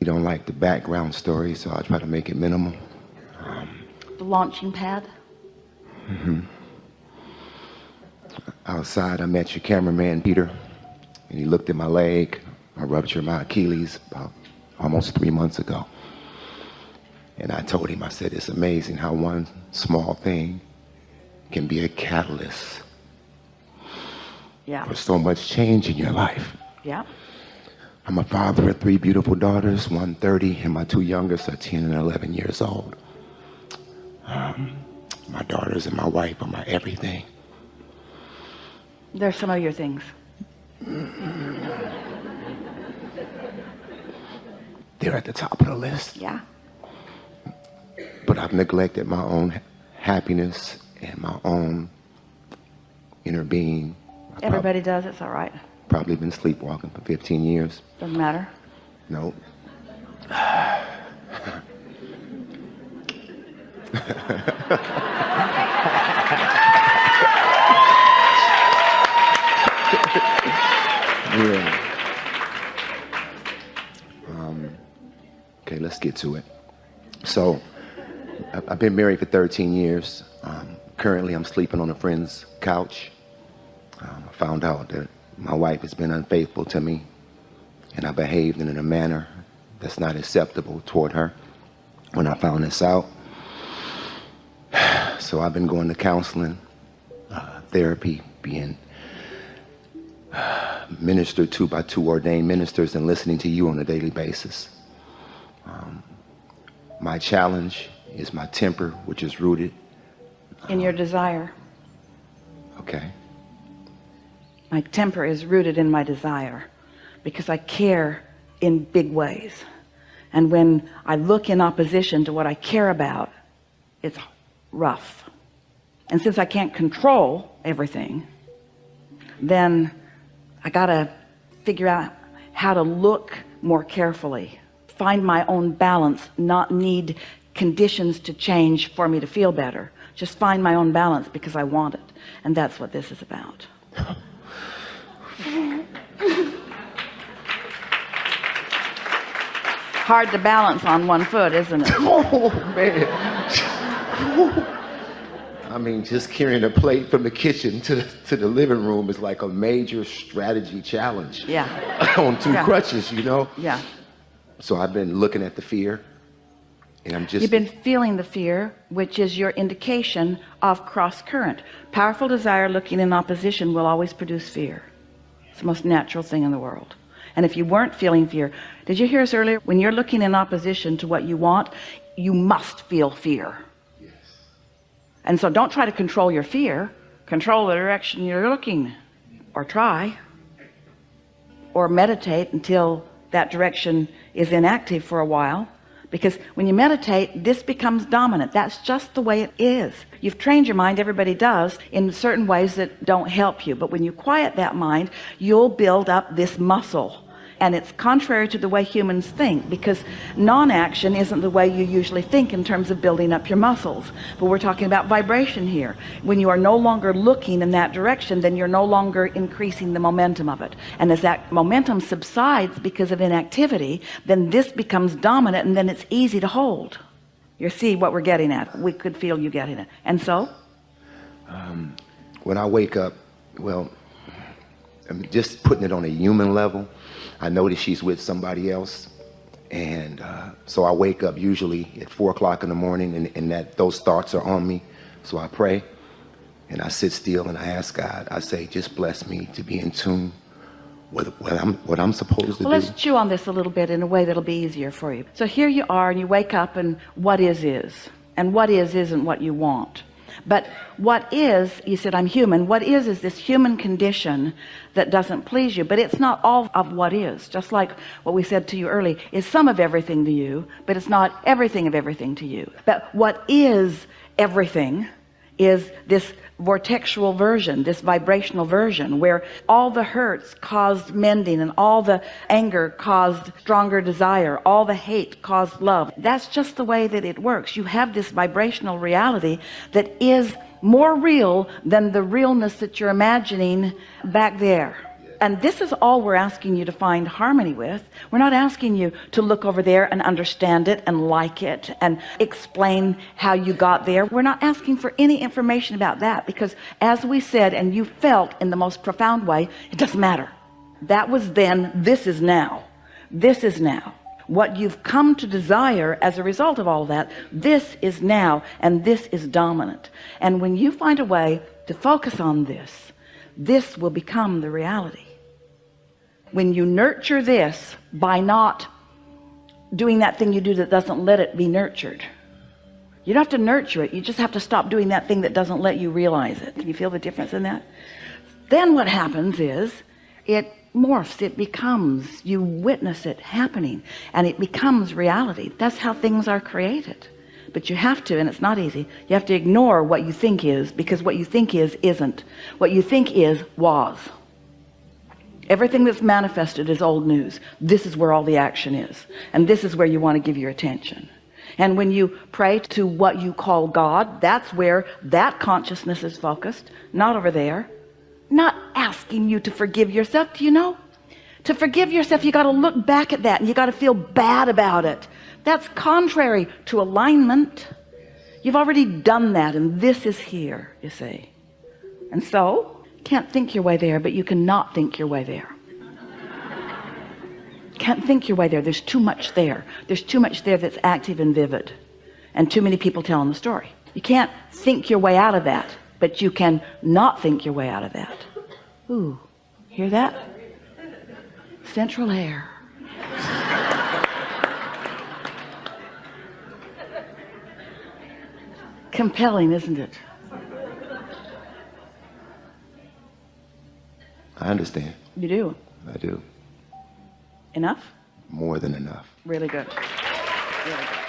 You don't like the background story, so I'll try to make it minimal. The launching pad. Outside, I met your cameraman, Peter, and he looked at my leg. I ruptured my Achilles about almost 3 months ago. And I told him, I said, it's amazing how one small thing can be a catalyst for so much change in your life. Yeah. I'm a father of 3 beautiful daughters, one 30, and my 2 youngest are 10 and 11 years old. My daughters and my wife are my everything. There's some of your things. They're at the top of the list. Yeah. But I've neglected my own happiness and my own inner being. Everybody does. It's all right. Probably been sleepwalking for 15 years. Doesn't matter. Nope. Yeah. Okay, let's get to it. So, I've been married for 13 years. Currently, I'm sleeping on a friend's couch. I found out that my wife has been unfaithful to me, and I behaved in a manner that's not acceptable toward her when I found this out. So I've been going to counseling, therapy, being ministered to by 2 ordained ministers, and listening to you on a daily basis. My challenge is my temper, which is rooted in your desire. Okay. My temper is rooted in my desire because I care in big ways. And when I look in opposition to what I care about, it's rough. And since I can't control everything, then I gotta figure out how to look more carefully, find my own balance, not need conditions to change for me to feel better. Just find my own balance because I want it. And that's what this is about. Hard to balance on one foot, isn't it? Oh, man. I mean, just carrying a plate from the kitchen to the living room is like a major strategy challenge. Yeah. On 2 crutches, you know? Yeah. So I've been looking at the fear, and I'm just... You've been feeling the fear, which is your indication of cross current. Powerful desire looking in opposition will always produce fear. It's the most natural thing in the world. And if you weren't feeling fear, did you hear us earlier? When you're looking in opposition to what you want, you must feel fear. Yes. And so don't try to control your fear. Control the direction you're looking, or try, or meditate until that direction is inactive for a while. Because when you meditate, this becomes dominant. That's just the way it is. You've trained your mind, everybody does, in certain ways that don't help you. But when you quiet that mind, you'll build up this muscle. And it's contrary to the way humans think, because non-action isn't the way you usually think in terms of building up your muscles. But we're talking about vibration here. When you are no longer looking in that direction, then you're no longer increasing the momentum of it. And as that momentum subsides because of inactivity, then this becomes dominant, and then it's easy to hold. You see what we're getting at. We could feel you getting it. And so? When I wake up, well, I'm just putting it on a human level. I notice she's with somebody else, and so I wake up usually at 4 o'clock in the morning, and those thoughts are on me. So I pray, and I sit still, and I ask God. I say, just bless me to be in tune with what I'm supposed to do. Well, let's chew on this a little bit in a way that'll be easier for you. So here you are, and you wake up, and what is, and what is isn't what you want. But what is, you said, I'm human. What is this human condition that doesn't please you? But it's not all of what is. Just like what we said to you early, is some of everything to you, but it's not everything of everything to you. But what is everything is this vortexual version, this vibrational version, where all the hurts caused mending, and all the anger caused stronger desire, all the hate caused love. That's just the way that it works. You have this vibrational reality that is more real than the realness that you're imagining back there. Yes. And this is all we're asking you to find harmony with. We're not asking you to look over there and understand it and like it and explain how you got there. We're not asking for any information about that, because as we said, and you felt in the most profound way, it doesn't matter. That was then, this is now. This is now. What you've come to desire as a result of all that, this is now, and this is dominant. And when you find a way to focus on this, this will become the reality. When you nurture this by not doing that thing you do that doesn't let it be nurtured, you don't have to nurture it, you just have to stop doing that thing that doesn't let you realize it. Can you feel the difference in that? Then what happens is it morphs, it becomes, you witness it happening, and it becomes reality. That's how things are created. But you have to, and it's not easy, you have to ignore what you think is, because what you think is isn't. What you think is was. Everything that's manifested is old news. This is where all the action is, and this is where you want to give your attention. And when you pray to what you call God, that's where that consciousness is focused, not over there. Not asking you to forgive yourself. Do you know, to forgive yourself, you got to look back at that and you got to feel bad about it. That's contrary to alignment. You've already done that, and this is here, you see. And so can't think your way there, but you cannot think your way there. Can't think your way there. There's too much there. There's too much there that's active and vivid, and too many people telling the story. You can't think your way out of that, but you can not think your way out of that. Ooh, hear that? Central air. Compelling, isn't it? I understand. You do? I do. Enough? More than enough. Really good. Really good.